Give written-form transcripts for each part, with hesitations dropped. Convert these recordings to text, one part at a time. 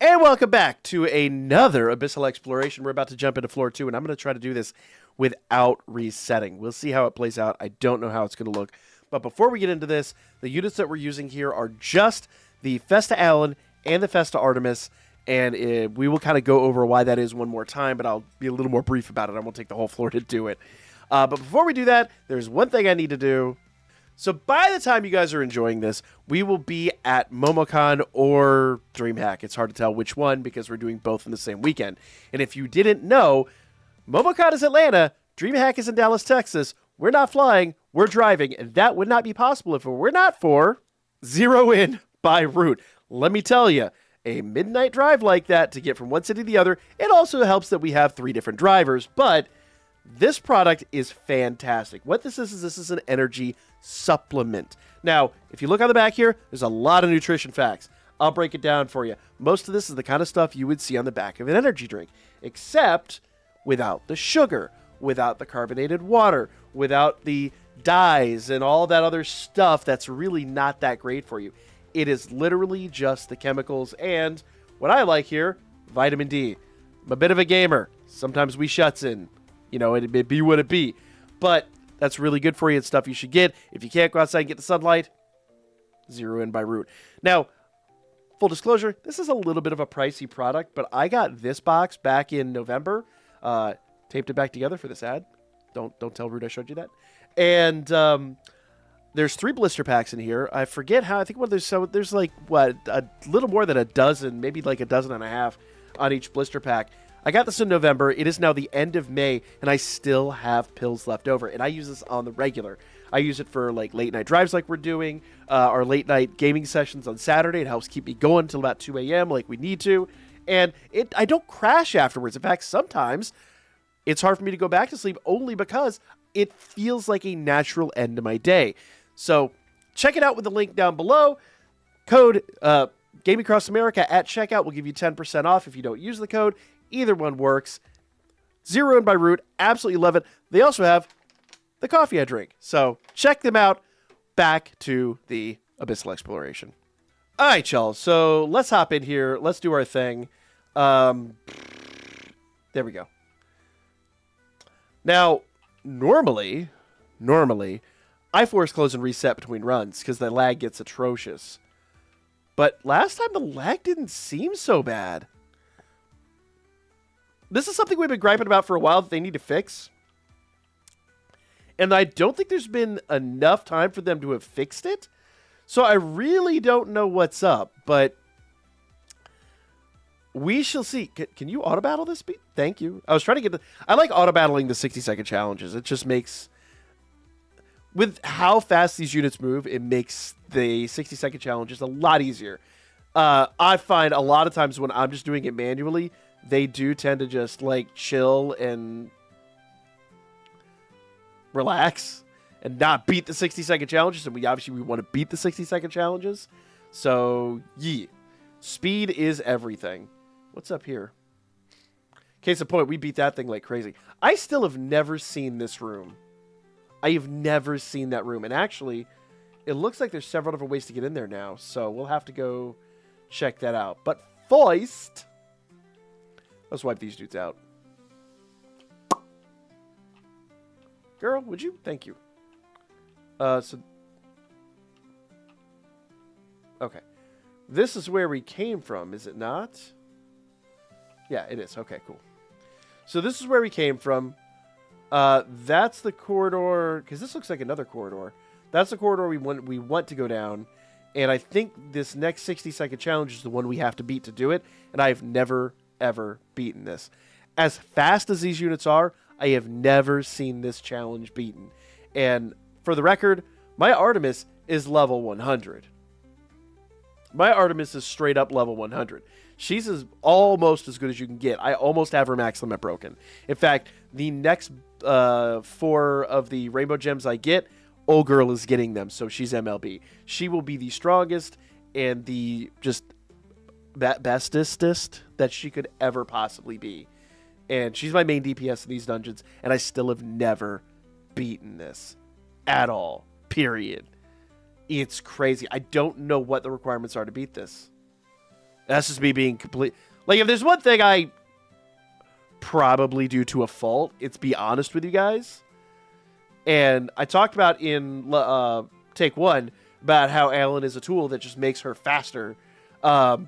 And welcome back to another Abyssal exploration. We're about to jump into floor 2, and I'm going to try to do this without resetting. We'll see how it plays out. I don't know how it's going to look. But before we get into this, the units that we're using here are just the Festa Allen and the Festa Artemis, and we will kind of go over why that is one more time, but I'll be a little more brief about it. I won't take the whole floor to do it. But before we do that, there's one thing I need to do. So by the time you guys are enjoying this, we will be at MomoCon or DreamHack. It's hard to tell which one because we're doing both in the same weekend. And if you didn't know, MomoCon is Atlanta, DreamHack is in Dallas, Texas. We're not flying, we're driving, and that would not be possible if it were not for Zero In by Root. Let me tell you, a midnight drive like that to get from one city to the other, it also helps that we have 3 different drivers, but this product is fantastic. What this is an energy supplement. Now, if you look on the back here, there's a lot of nutrition facts. I'll break it down for you. Most of this is the kind of stuff you would see on the back of an energy drink, except without the sugar, without the carbonated water, without the dyes and all that other stuff that's really not that great for you. It is literally just the chemicals and what I like here, vitamin D. I'm a bit of a gamer. Sometimes we shuts in. You know, it be what it be. But that's really good for you. It's stuff you should get. If you can't go outside and get the sunlight, Zero In by Root. Now, full disclosure, this is a little bit of a pricey product, but I got this box back in November. Taped it back together for this ad. Don't tell Root I showed you that. And there's 3 blister packs in here. I forget how. I think there's like, what, a little more than a dozen, maybe like a dozen and a half on each blister pack. I got this in November. It is now the end of May, and I still have pills left over. And I use this on the regular. I use it for like late night drives like we're doing, our late night gaming sessions on Saturday. It helps keep me going until about 2 a.m. like we need to. And I don't crash afterwards. In fact, sometimes it's hard for me to go back to sleep only because it feels like a natural end to my day. So check it out with the link down below. Code Gaming Across America at checkout will give you 10% off if you don't use the code. Either one works. Zero In by Root. Absolutely love it. They also have the coffee I drink. So check them out. Back to the Abyssal exploration. All right, y'all. So let's hop in here. Let's do our thing. There we go. Now, normally, I force close and reset between runs because the lag gets atrocious. But last time the lag didn't seem so bad. This is something we've been griping about for a while that they need to fix. And I don't think there's been enough time for them to have fixed it. So I really don't know what's up. But we shall see. Can you auto-battle this beat? Thank you. I was trying to get I like auto-battling the 60-second challenges. It just makes... With how fast these units move, it makes the 60-second challenges a lot easier. I find a lot of times when I'm just doing it manually, they do tend to just like chill and relax and not beat the 60-second challenges. And we want to beat the 60-second challenges. So, yeah. Speed is everything. What's up here? Case in point, we beat that thing like crazy. I still have never seen this room. I have never seen that room. And actually, it looks like there's several different ways to get in there now. So we'll have to go check that out. But first, let's wipe these dudes out. Girl, would you? Thank you. Okay. This is where we came from, is it not? Yeah, it is. Okay, cool. So this is where we came from. That's the corridor, because this looks like another corridor. That's the corridor we want to go down. And I think this next 60-second challenge is the one we have to beat to do it. And I've never, ever beaten this. As fast as these units are, I have never seen this challenge beaten. And for the record, my Artemis is level 100. My Artemis is straight up level 100. She's almost as good as you can get. I almost have her max limit broken. In fact, the next 4 of the rainbow gems I get, old girl is getting them, so she's MLB. She will be the strongest and the just bestest that she could ever possibly be. And she's my main DPS in these dungeons, and I still have never beaten this at all. Period. It's crazy. I don't know what the requirements are to beat this. That's just me being complete. Like, if there's one thing I probably do to a fault, it's be honest with you guys. And I talked about in take one about how Alan is a tool that just makes her faster. And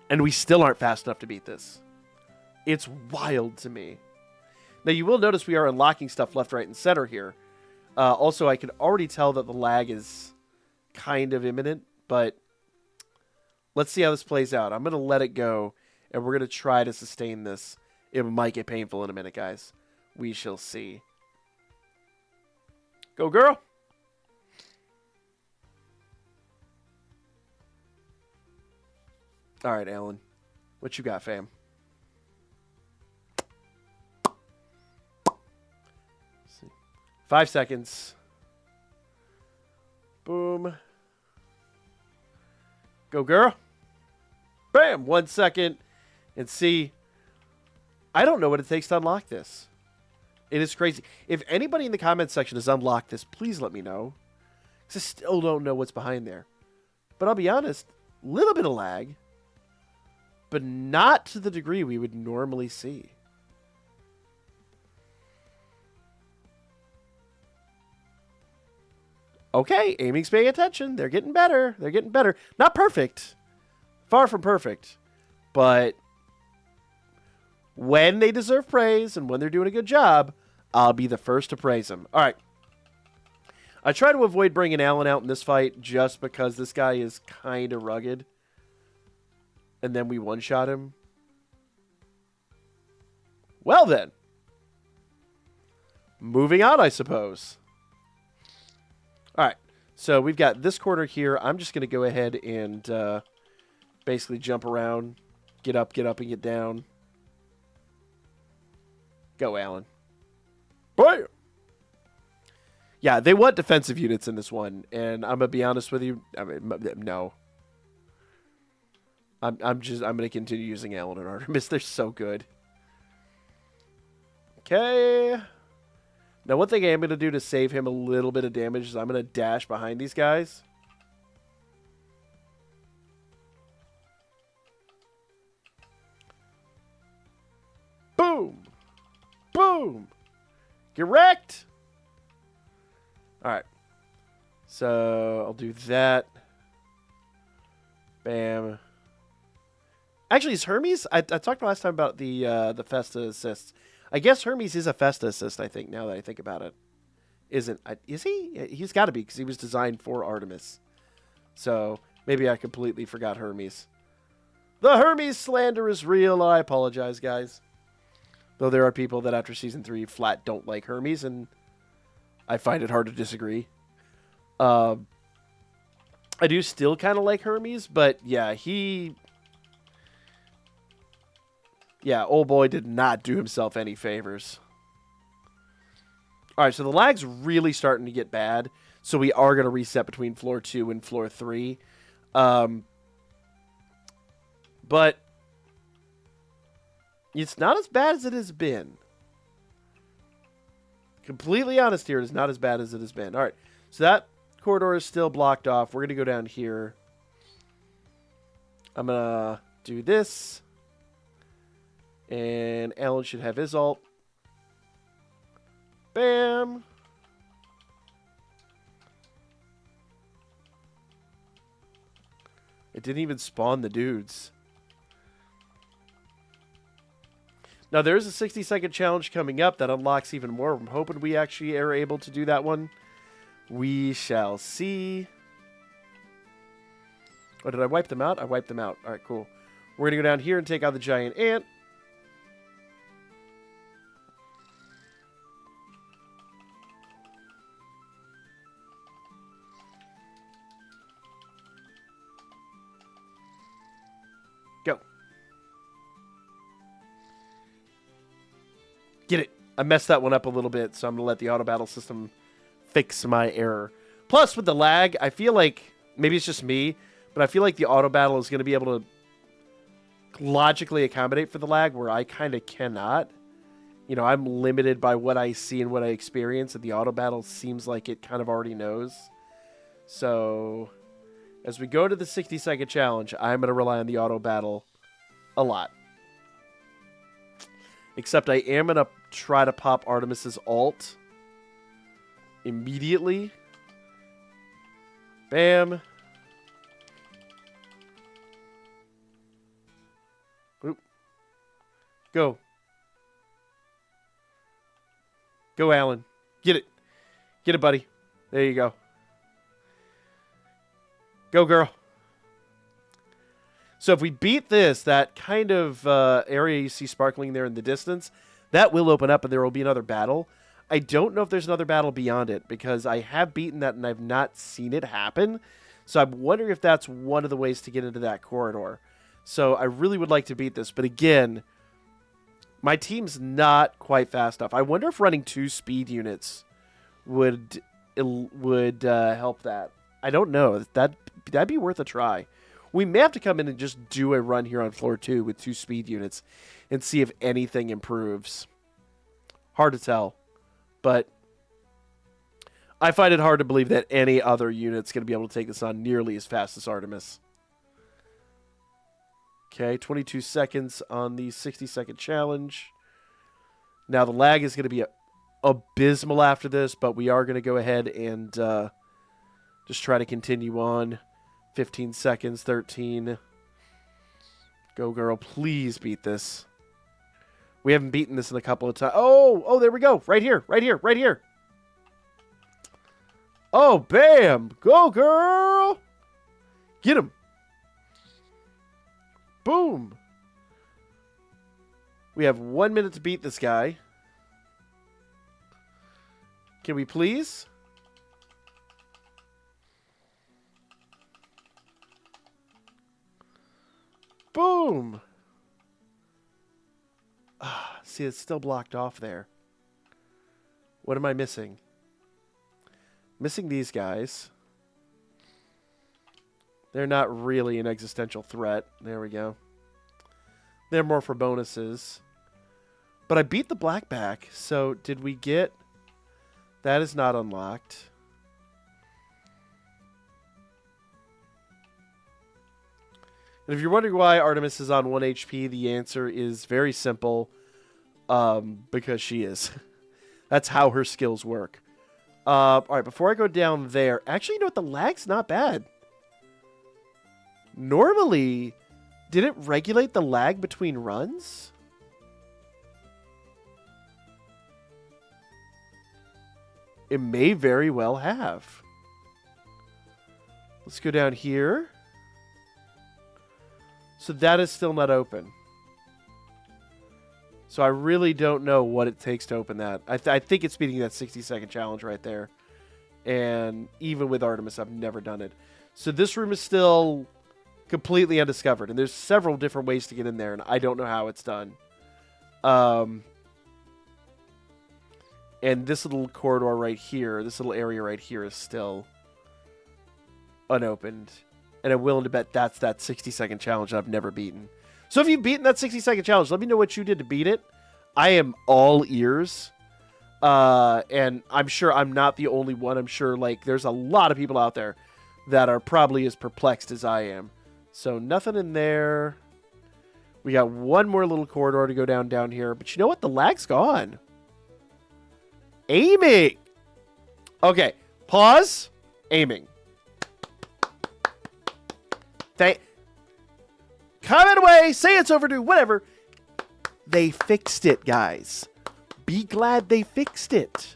we still aren't fast enough to beat this. It's wild to me. Now, you will notice we are unlocking stuff left, right, and center here. Also, I can already tell that the lag is kind of imminent, but let's see how this plays out. I'm going to let it go, and we're going to try to sustain this. It might get painful in a minute, guys. We shall see. Go, girl. All right, Alan. What you got, fam? Let's see. 5 seconds. Boom. Go, girl. Bam. 1 second. And see, I don't know what it takes to unlock this. It is crazy. If anybody in the comments section has unlocked this, please let me know. Because I still don't know what's behind there. But I'll be honest, a little bit of lag. But not to the degree we would normally see. Okay, aiming's paying attention. They're getting better. They're getting better. Not perfect. Far from perfect. But when they deserve praise and when they're doing a good job, I'll be the first to praise them. All right. I try to avoid bringing Alan out in this fight just because this guy is kind of rugged. And then we one-shot him. Well then. Moving on, I suppose. All right. So we've got this corner here. I'm just going to go ahead and basically jump around. Get up, and get down. Go, Alan. Bam! Yeah, they want defensive units in this one. And I'm going to be honest with you. I mean, no. I'm going to continue using Alan and Artemis. They're so good. Okay. Now, one thing I am going to do to save him a little bit of damage is I'm going to dash behind these guys. Boom. Boom. Get wrecked. All right. So, I'll do that. Bam. Actually, is Hermes? I talked last time about the Festa assists. I guess Hermes is a Festa assist, I think, now that I think about it. Isn't? Is he? He's got to be, because he was designed for Artemis. So, maybe I completely forgot Hermes. The Hermes slander is real. I apologize, guys. Though there are people that after Season 3 flat don't like Hermes, and I find it hard to disagree. I do still kind of like Hermes, but yeah, old boy did not do himself any favors. All right, so the lag's really starting to get bad. So we are going to reset between floor 2 and floor 3. But it's not as bad as it has been. Completely honest here, it is not as bad as it has been. All right, so that corridor is still blocked off. We're going to go down here. I'm going to do this. And Alan should have his ult. Bam. It didn't even spawn the dudes. Now, there's a 60-second challenge coming up that unlocks even more. I'm hoping we actually are able to do that one. We shall see. Oh, did I wipe them out? I wiped them out. All right, cool. We're going to go down here and take out the giant ant. Go. Get it. I messed that one up a little bit, so I'm going to let the auto battle system fix my error. Plus, with the lag, I feel like, maybe it's just me, but I feel like the auto battle is going to be able to logically accommodate for the lag where I kind of cannot. You know, I'm limited by what I see and what I experience, and the auto battle seems like it kind of already knows. So, As we go to the 60-second challenge, I'm going to rely on the auto battle a lot. Except I am going to try to pop Artemis's ult immediately. Bam. Oop. Go. Go, Alan. Get it. Get it, buddy. There you go. Go, girl. So if we beat this, that kind of area you see sparkling there in the distance, that will open up and there will be another battle. I don't know if there's another battle beyond it because I have beaten that and I've not seen it happen. So I'm wondering if that's one of the ways to get into that corridor. So I really would like to beat this. But again, my team's not quite fast enough. I wonder if running 2 speed units would help that. I don't know. That'd be worth a try. We may have to come in and just do a run here on floor 2 with 2 speed units and see if anything improves. Hard to tell. But I find it hard to believe that any other unit's going to be able to take this on nearly as fast as Artemis. Okay, 22 seconds on the 60-second challenge. Now the lag is going to be abysmal after this, but we are going to go ahead and just try to continue on. 15 seconds, 13. Go, girl. Please beat this. We haven't beaten this in a couple of times. Oh, there we go. Right here, right here, right here. Oh, bam. Go, girl. Get him. Boom. We have 1 minute to beat this guy. Can we please? Boom. See, it's still blocked off there. What am I missing? Missing these guys. They're not really an existential threat. There we go. They're more for bonuses. But I beat the blackback, so did we get... That is not unlocked. And if you're wondering why Artemis is on 1 HP, the answer is very simple. Because she is. That's how her skills work. Alright, before I go down there... Actually, you know what? The lag's not bad. Normally, did it regulate the lag between runs? It may very well have. Let's go down here. So that is still not open. So I really don't know what it takes to open that. I think it's beating that 60-second challenge right there. And even with Artemis, I've never done it. So this room is still completely undiscovered. And there's several different ways to get in there. And I don't know how it's done. And this little corridor right here, this little area right here is still unopened. And I'm willing to bet that's that 60-second challenge that I've never beaten. So if you've beaten that 60-second challenge, let me know what you did to beat it. I am all ears. And I'm sure I'm not the only one. I'm sure there's a lot of people out there that are probably as perplexed as I am. So nothing in there. We got one more little corridor to go down here. But you know what? The lag's gone. Aiming. Okay. Pause. Aiming. Comment away. Say it's overdue. Whatever. They fixed it, guys. Be glad they fixed it.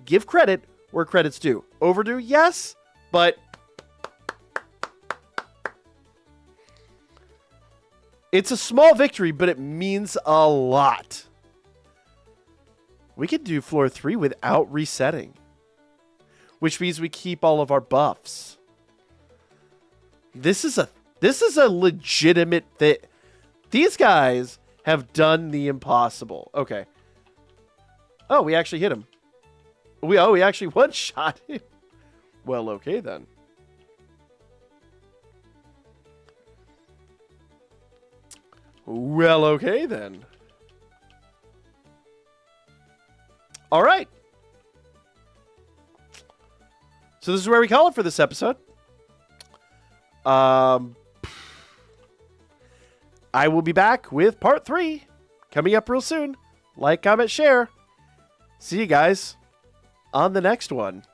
Give credit where credit's due. Overdue? Yes. But it's a small victory, but it means a lot. We could do floor 3 without resetting, which means we keep all of our buffs. This is a legitimate thing. These guys have done the impossible. Okay. Oh, we actually hit him. We actually one-shot him. Well, okay then. Well, okay then. All right. So this is where we call it for this episode. I will be back with part 3 coming up real soon. Like, comment, share. See you guys on the next one.